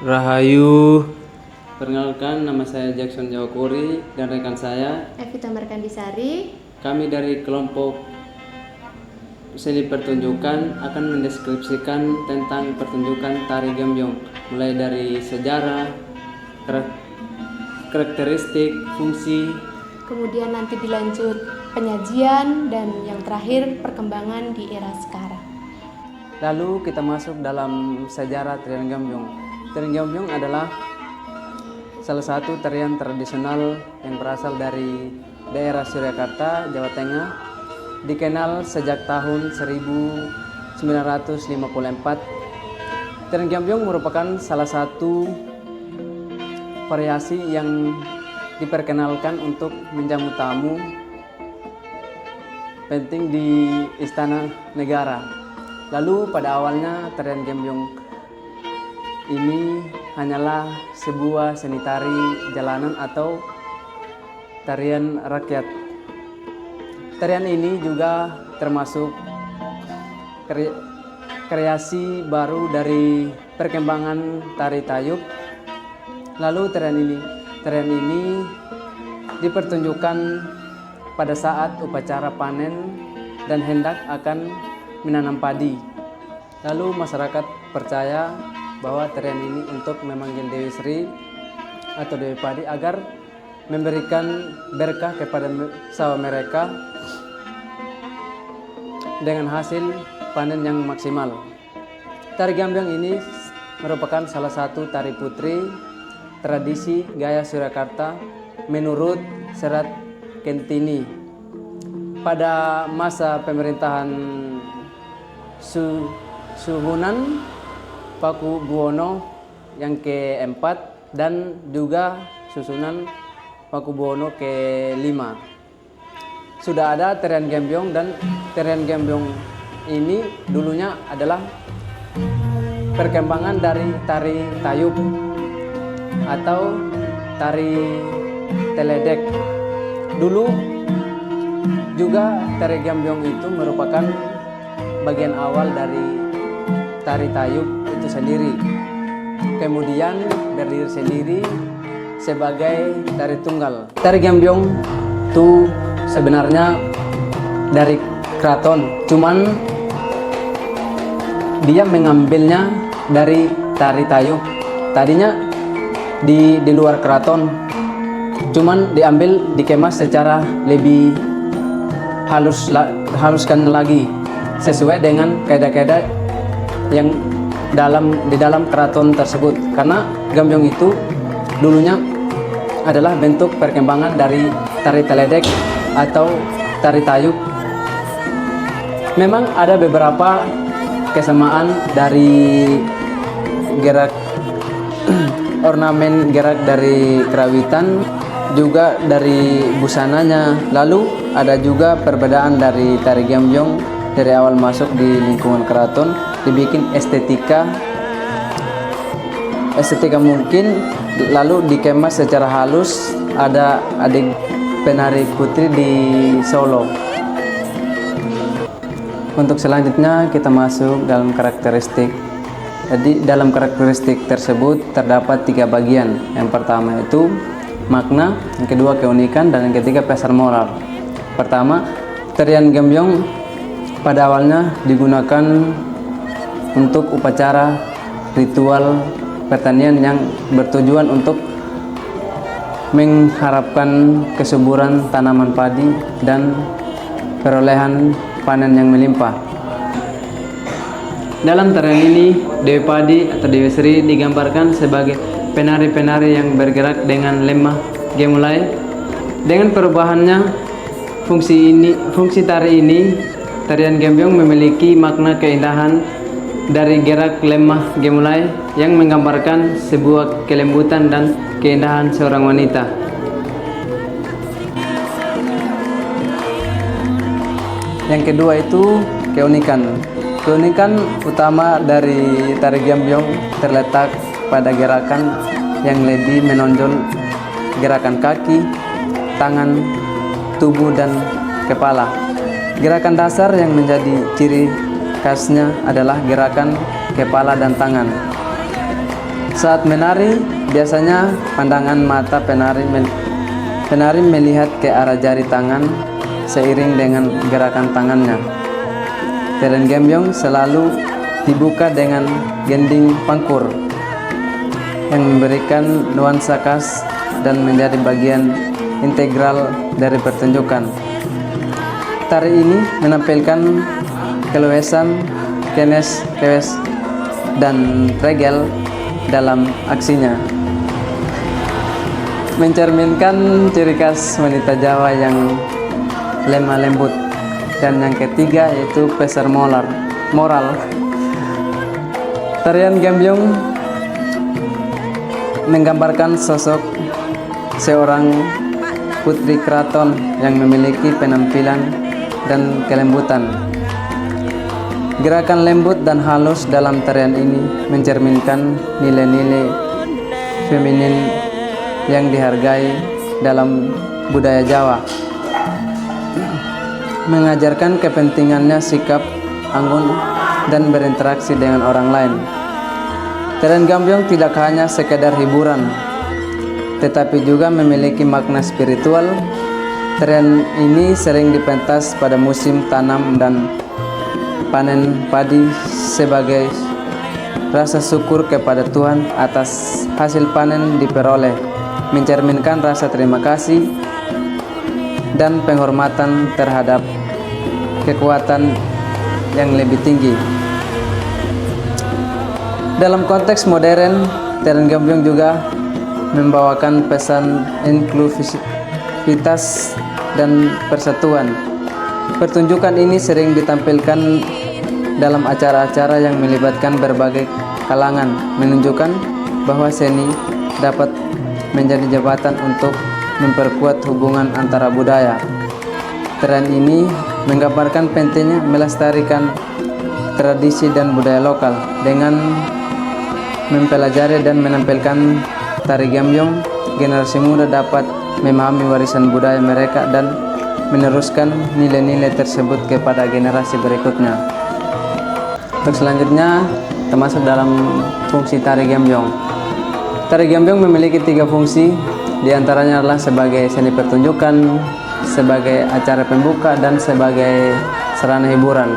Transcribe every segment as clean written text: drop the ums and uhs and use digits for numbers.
Rahayu, perkenalkan nama saya Jackson Jawakuri dan rekan saya Evita Markandisari. Kami dari kelompok seni pertunjukan akan mendeskripsikan tentang pertunjukan tari Gambyong, mulai dari sejarah, karakteristik, fungsi, Kemudian nanti dilanjut penyajian dan yang terakhir perkembangan di era sekarang. lalu kita masuk dalam sejarah tarian Gambyong. Tarian Gambyong adalah salah satu tarian tradisional yang berasal dari daerah Surakarta, Jawa Tengah, dikenal sejak tahun 1954. Tarian Gambyong merupakan salah satu variasi yang diperkenalkan untuk menjamu tamu penting di istana negara. Lalu pada awalnya tarian Gambyong ini hanyalah sebuah seni tari jalanan atau tarian rakyat. Tarian ini juga termasuk kreasi baru dari perkembangan tari tayub. Lalu tarian ini dipertunjukkan pada saat upacara panen dan hendak akan menanam padi. Lalu masyarakat percaya bahwa tarian ini untuk memanggil Dewi Sri atau Dewi Padi agar memberikan berkah kepada sawah mereka dengan hasil panen yang maksimal. Tari Gambyong ini merupakan salah satu tari putri tradisi gaya Surakarta menurut Serat Kentini. Pada masa pemerintahan Suhunan Pakubuwono yang keempat dan juga Susunan Pakubuwono ke-5 sudah ada tarian Gambyong, dan tarian Gambyong ini dulunya adalah perkembangan dari tari tayub atau tari teledek. Dulu juga tari Gambyong itu merupakan bagian awal dari tari tayub itu sendiri. Kemudian berdiri sendiri sebagai tari tunggal. Tari Gambyong itu sebenarnya dari keraton, cuman dia mengambilnya dari tari tayub. Tadinya di luar keraton, cuman diambil, dikemas secara lebih haluskan lagi sesuai dengan kaedah-kaedah yang di dalam keraton tersebut. Karena Gambyong itu dulunya adalah bentuk perkembangan dari tari teledek atau tari tayub. Memang ada beberapa kesamaan dari gerak ornamen, gerak dari kerawitan, juga dari busananya. Lalu ada juga perbedaan dari tari Gambyong dari awal masuk di lingkungan keraton, dibikin estetika mungkin, lalu dikemas secara halus. Ada adik penari putri di Solo. Untuk selanjutnya kita masuk dalam karakteristik. Jadi dalam karakteristik tersebut terdapat 3 bagian. Yang pertama itu makna, yang kedua keunikan, dan yang ketiga pesan moral. Pertama, tarian Gambyong pada awalnya digunakan untuk upacara ritual pertanian yang bertujuan untuk mengharapkan kesuburan tanaman padi dan perolehan panen yang melimpah. Dalam tarian ini, Dewi Padi atau Dewi Sri digambarkan sebagai penari-penari yang bergerak dengan lemah gemulai. Dengan perubahannya fungsi tari ini, tarian Gambyong memiliki makna keindahan dari gerak lemah gemulai yang menggambarkan sebuah kelembutan dan keindahan seorang wanita. Yang kedua itu keunikan. Keunikan utama dari tari Gambyong terletak pada gerakan yang lebih menonjol gerakan kaki, tangan, tubuh, dan kepala. Gerakan dasar yang menjadi ciri khasnya adalah gerakan kepala dan tangan. Saat menari, biasanya pandangan mata penari melihat ke arah jari tangan seiring dengan gerakan tangannya. Tarian Gembyong selalu dibuka dengan gending pangkur yang memberikan nuansa khas dan menjadi bagian integral dari pertunjukan. Tari ini menampilkan keluasan, kewes, dan regel dalam aksinya, mencerminkan ciri khas wanita Jawa yang lemah lembut. Dan yang ketiga yaitu pesan moral. Tarian Gembyong menggambarkan sosok seorang putri keraton yang memiliki penampilan dan kelembutan. Gerakan lembut dan halus dalam tarian ini mencerminkan nilai-nilai feminin yang dihargai dalam budaya Jawa, mengajarkan kepentingannya sikap anggun dan berinteraksi dengan orang lain. Tarian Gembyong tidak hanya sekedar hiburan, tetapi juga memiliki makna spiritual. Tarian ini sering dipentas pada musim tanam dan panen padi sebagai rasa syukur kepada Tuhan atas hasil panen diperoleh, mencerminkan rasa terima kasih dan penghormatan terhadap kekuatan yang lebih tinggi. Dalam konteks modern, tarian Gembyong juga membawakan pesan inklusivitas dan persatuan. Pertunjukan ini sering ditampilkan dalam acara-acara yang melibatkan berbagai kalangan, menunjukkan bahwa seni dapat menjadi jembatan untuk memperkuat hubungan antara budaya. Tarian ini menggambarkan pentingnya melestarikan tradisi dan budaya lokal. Dengan mempelajari dan menampilkan tari Gembyong, generasi muda dapat memahami warisan budaya mereka dan meneruskan nilai-nilai tersebut kepada generasi berikutnya. Untuk selanjutnya, termasuk dalam fungsi tari Gembyong. Tari Gembyong memiliki 3 fungsi, diantaranya adalah sebagai seni pertunjukan, sebagai acara pembuka, dan sebagai sarana hiburan.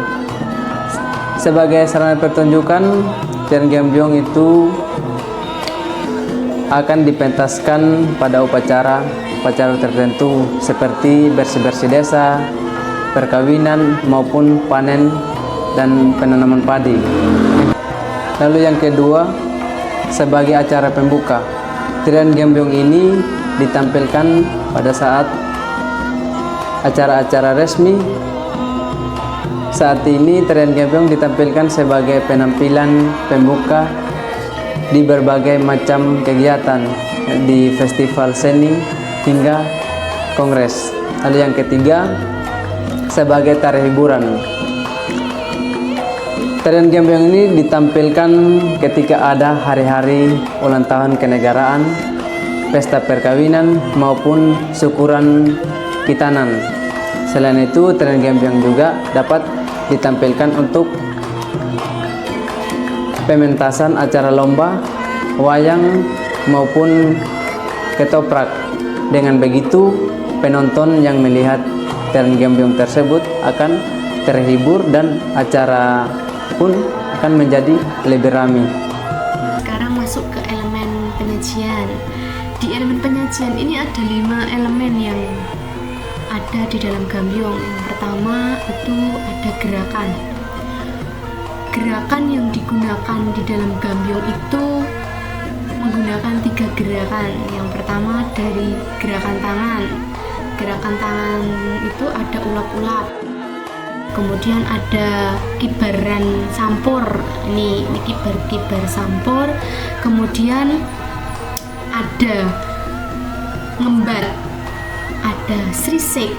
Sebagai sarana pertunjukan, tarian Gembyong itu akan dipentaskan pada upacara tertentu seperti bersih-bersih desa, perkawinan, maupun panen dan penanaman padi. Lalu yang kedua, sebagai acara pembuka, tarian Gembyong ini ditampilkan pada saat acara-acara resmi. Saat ini tarian Gembyong ditampilkan sebagai penampilan pembuka di berbagai macam kegiatan, di festival seni hingga kongres. Lalu yang ketiga, sebagai tari hiburan. Tarian Gembyong ini ditampilkan ketika ada hari-hari ulang tahun kenegaraan, pesta perkawinan, maupun syukuran kitanan. Selain itu, tarian Gembyong juga dapat ditampilkan untuk pementasan acara lomba, wayang, maupun ketoprak. Dengan begitu, penonton yang melihat tarian Gembyong tersebut akan terhibur dan acara pun akan menjadi lebih ramai. Sekarang masuk ke elemen penyajian. Di elemen penyajian ini ada 5 elemen yang ada di dalam Gembyong. Yang pertama itu ada gerakan. Gerakan yang digunakan di dalam Gembyong itu menggunakan 3 gerakan. Yang pertama dari gerakan tangan. Gerakan tangan itu ada ulap-ulap. Kemudian ada kibaran sampur. Ini kibar sampur. Kemudian ada ngembat, ada srisik.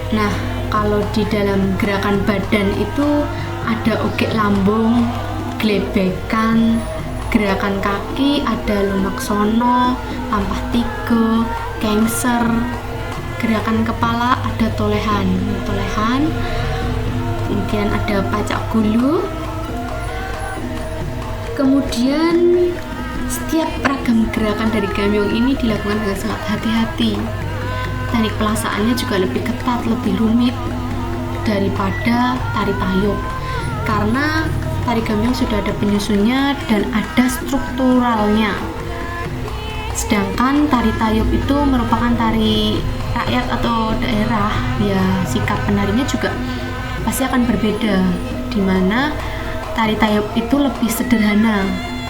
Nah, kalau di dalam gerakan badan itu ada ogek lambung, glebekan, gerakan kaki ada lumaksono, lampah tiga, kengser. Gerakan kepala ada tolehan, kemudian ada pacak gulu, Kemudian setiap ragam gerakan dari gambyong ini dilakukan dengan sangat hati-hati. Teknik pelaksanaannya juga lebih ketat, lebih rumit daripada tari tayub, karena tari gambyong sudah ada penyusunnya dan ada strukturalnya. Sedangkan tari tayub itu merupakan tari rakyat atau daerah, ya sikap penarinya juga pasti akan berbeda, dimana tari tayub itu lebih sederhana,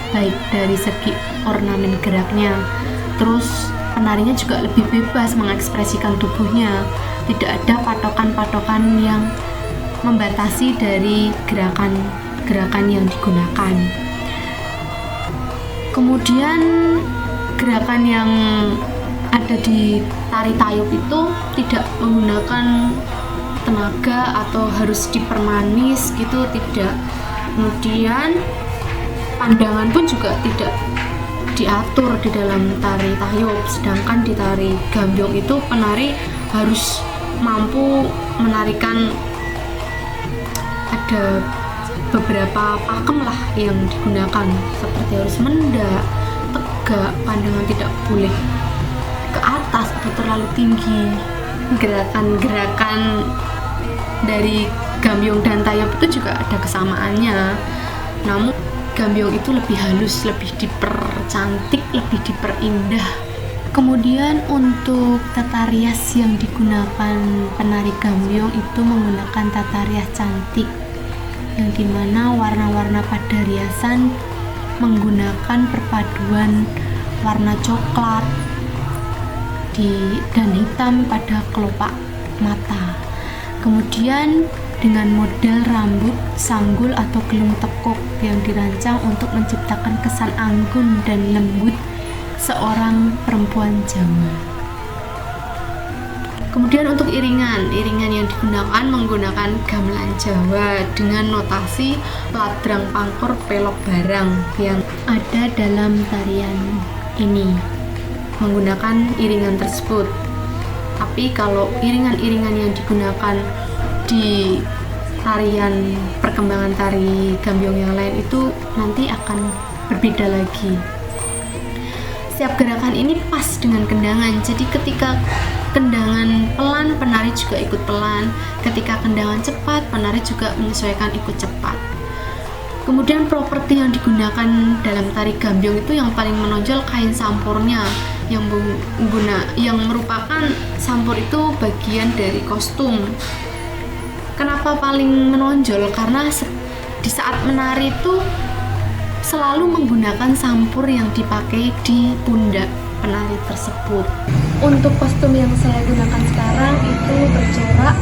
baik dari segi ornamen geraknya, terus penarinya juga lebih bebas mengekspresikan tubuhnya, tidak ada patokan-patokan yang membatasi dari gerakan-gerakan yang digunakan. Kemudian gerakan yang ada di tari tayub itu tidak menggunakan tenaga atau harus dipermanis gitu, tidak. Kemudian pandangan pun juga tidak diatur di dalam tari tayub, sedangkan di tari gambyong itu penari harus mampu menarikan, ada beberapa pakem lah yang digunakan, seperti harus mendak, tegak, pandangan tidak boleh ke atas atau terlalu tinggi. Gerakan-gerakan dari gambyong dan tayub itu juga ada kesamaannya, namun gambyong itu lebih halus, lebih dipercantik, lebih diperindah. Kemudian untuk tata rias yang digunakan penari gambyong itu menggunakan tata rias cantik, yang dimana warna-warna pada riasan menggunakan perpaduan warna coklat dan hitam pada kelopak mata. Kemudian dengan model rambut sanggul atau gelung tekuk yang dirancang untuk menciptakan kesan anggun dan lembut seorang perempuan Jawa. Kemudian untuk iringan yang digunakan menggunakan gamelan Jawa dengan notasi ladrang pangkur pelok barang yang ada dalam tarian ini, menggunakan iringan tersebut. Tapi kalau iringan-iringan yang digunakan di tarian perkembangan tari gambyong yang lain itu nanti akan berbeda lagi. Setiap gerakan ini pas dengan kendangan, jadi ketika kendangan pelan, penari juga ikut pelan, ketika kendangan cepat, penari juga menyesuaikan ikut cepat. Kemudian properti yang digunakan dalam tari gambyong itu yang paling menonjol kain sampurnya, yang merupakan sampur itu bagian dari kostum. Kenapa paling menonjol? Karena di saat menari itu selalu menggunakan sampur yang dipakai di pundak penari tersebut. Untuk kostum yang saya gunakan sekarang itu bercorak,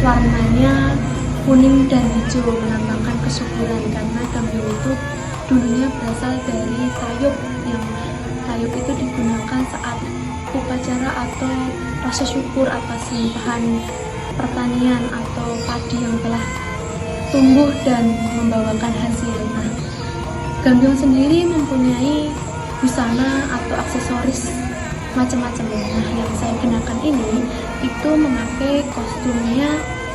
warnanya kuning dan hijau, melambangkan kesuburan, karena gambyong itu dulunya berasal dari tayub, yang tayub itu digunakan saat upacara atau rasa syukur atas limpahan pertanian atau padi yang telah tumbuh dan membawakan hasil. Nah, gambyong sendiri mempunyai busana atau aksesoris macam-macam. Nah, yang saya gunakan ini itu memakai kostumnya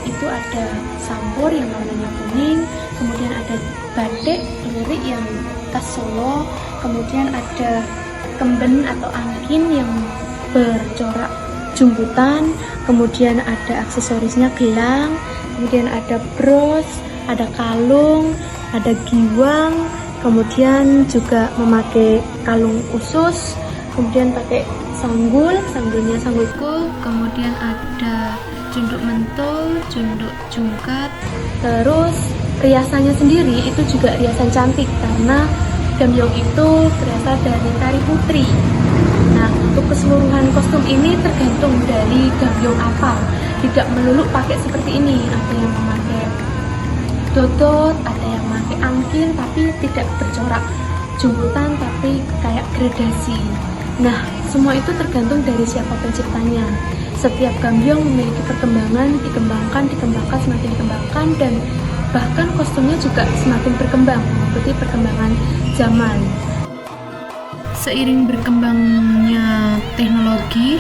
itu ada sampur yang warnanya kuning, kemudian ada batik lurik yang khas Solo, kemudian ada kemben atau angkin yang bercorak jumbutan, kemudian ada aksesorisnya gelang, kemudian ada bros, ada kalung, ada giwang, kemudian juga memakai kalung usus, kemudian pakai sanggulnya sanggul kuk, kemudian ada junduk mentul, junduk jungkat. Terus riasannya sendiri itu juga riasan cantik karena gambyong itu berasal dari tari putri. Nah, untuk keseluruhan kostum ini tergantung dari gambyong apa. Tidak melulu pakai seperti ini. Ada yang memakai dodot, ada yang memakai angkin tapi tidak bercorak jumbutan tapi kayak gradasi. Nah, semua itu tergantung dari siapa penciptanya. Setiap gambyong memiliki perkembangan, dikembangkan, semakin dikembangkan, dan bahkan kostumnya juga semakin berkembang mengikuti perkembangan zaman. Seiring berkembangnya teknologi,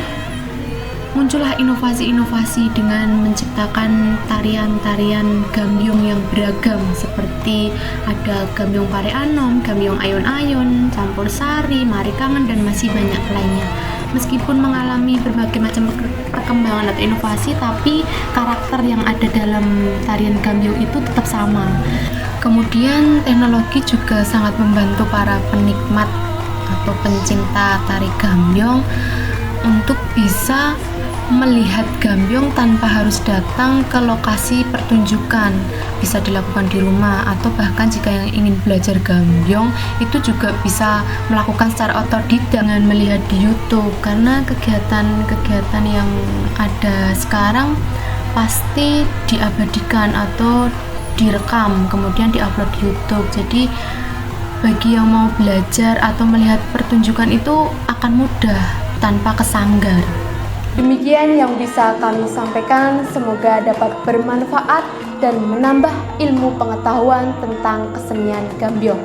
muncullah inovasi-inovasi dengan menciptakan tarian-tarian gambyong yang beragam seperti ada gambyong pare anom, gambyong ayon-ayon, campur sari, mari kangen, dan masih banyak lainnya. Meskipun mengalami berbagai macam perkembangan atau inovasi, tapi karakter yang ada dalam tarian gambyong itu tetap sama. Kemudian teknologi juga sangat membantu para penikmat atau pencinta tari gambyong untuk bisa melihat gambyong tanpa harus datang ke lokasi pertunjukan. Bisa dilakukan di rumah, atau bahkan jika yang ingin belajar gambyong itu juga bisa melakukan secara otodidak dengan melihat di YouTube, karena kegiatan-kegiatan yang ada sekarang pasti diabadikan atau direkam kemudian diupload di YouTube. Jadi bagi yang mau belajar atau melihat pertunjukan itu akan mudah tanpa kesanggar. Demikian yang bisa kami sampaikan, semoga dapat bermanfaat dan menambah ilmu pengetahuan tentang kesenian gambyong.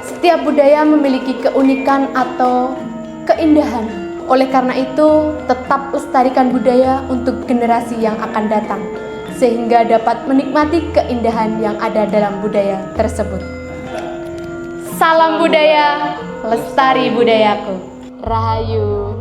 Setiap budaya memiliki keunikan atau keindahan. Oleh karena itu, tetap lestarikan budaya untuk generasi yang akan datang, sehingga dapat menikmati keindahan yang ada dalam budaya tersebut. Salam budaya, lestari budayaku. Rahayu.